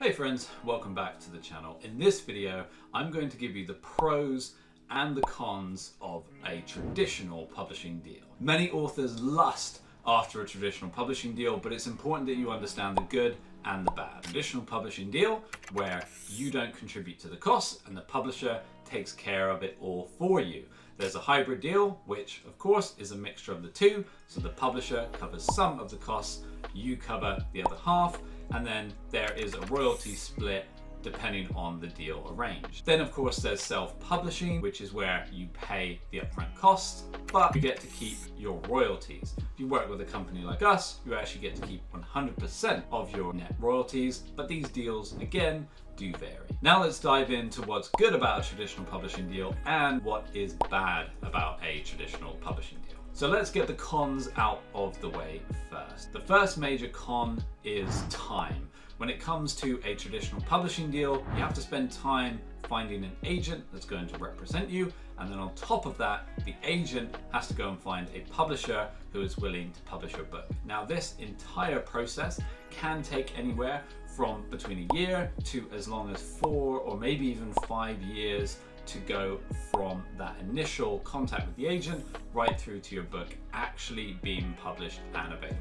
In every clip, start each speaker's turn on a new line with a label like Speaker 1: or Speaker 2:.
Speaker 1: Hey friends, welcome back to the channel. In this video, I'm going to give you the pros and the cons of a traditional publishing deal. Many authors lust after a traditional publishing deal, but it's important that you understand the good and the bad. Traditional publishing deal, where you don't contribute to the costs and the publisher takes care of it all for you. There's a hybrid deal, which of course is a mixture of the two. So the publisher covers some of the costs, you cover the other half, and then there is a royalty split depending on the deal arranged. Then of course there's self-publishing, which is where you pay the upfront costs, but you get to keep your royalties. If you work with a company like us, you actually get to keep 100% of your net royalties, but these deals, again, do vary. Now let's dive into what's good about a traditional publishing deal and what is bad about a traditional publishing deal. So let's get the cons out of the way first. The first major con is time. When it comes to a traditional publishing deal, you have to spend time finding an agent that's going to represent you, and then on top of that, the agent has to go and find a publisher who is willing to publish your book. Now this entire process can take anywhere from between a year to as long as 4 or maybe even 5 years to go from that initial contact with the agent right through to your book actually being published and available.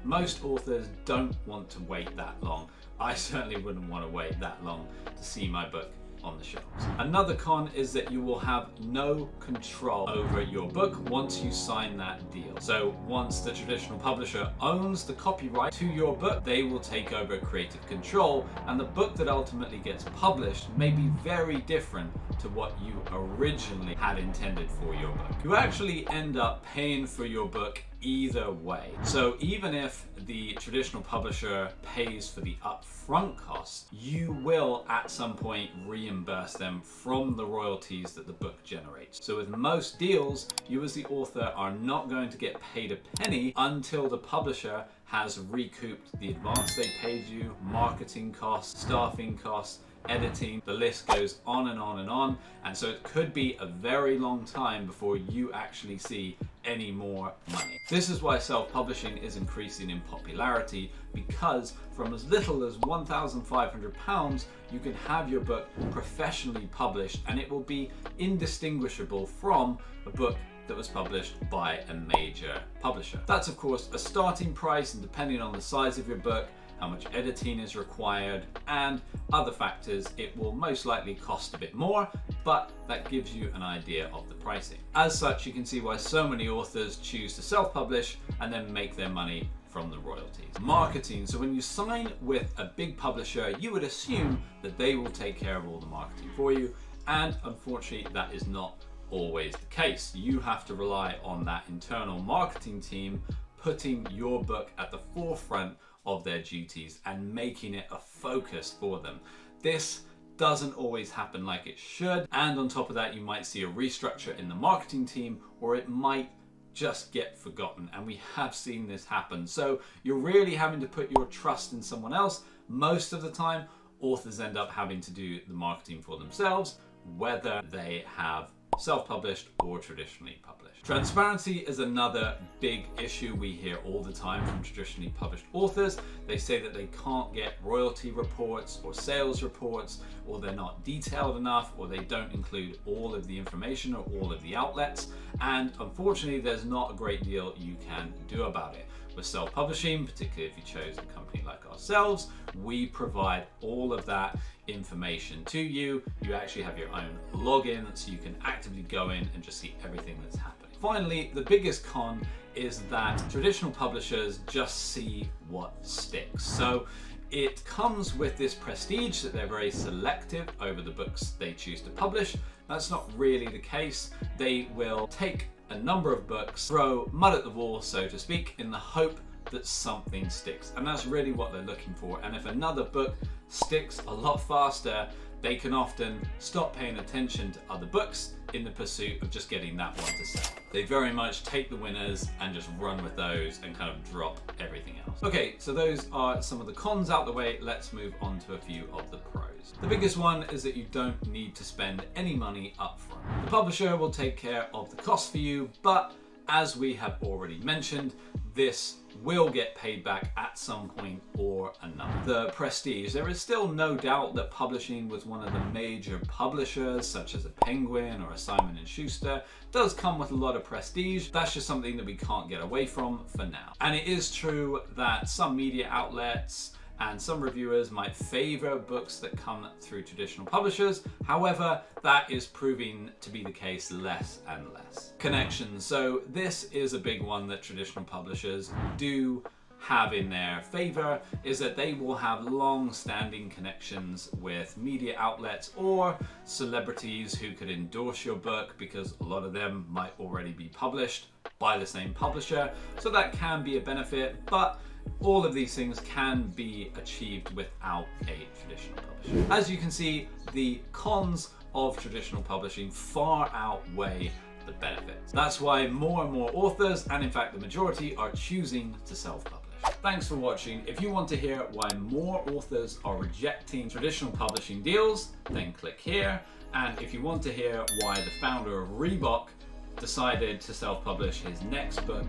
Speaker 1: Most authors don't want to wait that long. I certainly wouldn't want to wait that long to see my book on the shelves. Another con is that you will have no control over your book once you sign that deal. So once the traditional publisher owns the copyright to your book, they will take over creative control, and the book that ultimately gets published may be very different to what you originally had intended for your book. You actually end up paying for your book either way. So even if the traditional publisher pays for the upfront costs, you will at some point reimburse them from the royalties that the book generates. So with most deals, you as the author are not going to get paid a penny until the publisher has recouped the advance they paid you, marketing costs, staffing costs, editing, the list goes on and on and on. And so it could be a very long time before you actually see any more money. This is why self-publishing is increasing in popularity, because from as little as £1,500, you can have your book professionally published and it will be indistinguishable from a book that was published by a major publisher. That's of course a starting price, and depending on the size of your book, how much editing is required, and other factors, it will most likely cost a bit more, but that gives you an idea of the pricing. As such, you can see why so many authors choose to self-publish and then make their money from the royalties. Marketing. So when you sign with a big publisher, you would assume that they will take care of all the marketing for you, and unfortunately that is not always the case. You have to rely on that internal marketing team putting your book at the forefront of their duties and making it a focus for them. This doesn't always happen like it should, and on top of that you might see a restructure in the marketing team, or it might just get forgotten, and we have seen this happen. So you're really having to put your trust in someone else. Most of the time authors end up having to do the marketing for themselves, whether they have self-published or traditionally published. Transparency is another big issue we hear all the time from traditionally published authors. They say that they can't get royalty reports or sales reports, or they're not detailed enough, or they don't include all of the information or all of the outlets. And unfortunately, there's not a great deal you can do about it. With self-publishing, particularly if you chose a company like ourselves, we provide all of that information to you. You actually have your own login, so you can actively go in and just see everything that's happening. Finally, the biggest con is that traditional publishers just see what sticks. So it comes with this prestige that they're very selective over the books they choose to publish. That's not really the case. They will take a number of books, throw mud at the wall, so to speak, in the hope that something sticks. And that's really what they're looking for. And if another book sticks a lot faster, they can often stop paying attention to other books in the pursuit of just getting that one to sell. They very much take the winners and just run with those and kind of drop everything else. Okay, so those are some of the cons out the way. Let's move on to a few of the pros. The biggest one is that you don't need to spend any money up front. The publisher will take care of the cost for you, but as we have already mentioned, this will get paid back at some point or another. The prestige. There is still no doubt that publishing with one of the major publishers, such as a Penguin or a Simon & Schuster, does come with a lot of prestige. That's just something that we can't get away from for now. And it is true that some media outlets and some reviewers might favor books that come through traditional publishers. However, that is proving to be the case less and less. Connections. So this is a big one that traditional publishers do have in their favor, is that they will have long-standing connections with media outlets or celebrities who could endorse your book, because a lot of them might already be published by the same publisher. So that can be a benefit, but all of these things can be achieved without a traditional publisher. As you can see, the cons of traditional publishing far outweigh the benefits. That's why more and more authors, and in fact the majority, are choosing to self-publish. Thanks for watching. If you want to hear why more authors are rejecting traditional publishing deals, then click here. And if you want to hear why the founder of Reebok decided to self-publish his next book,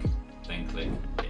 Speaker 1: then click here.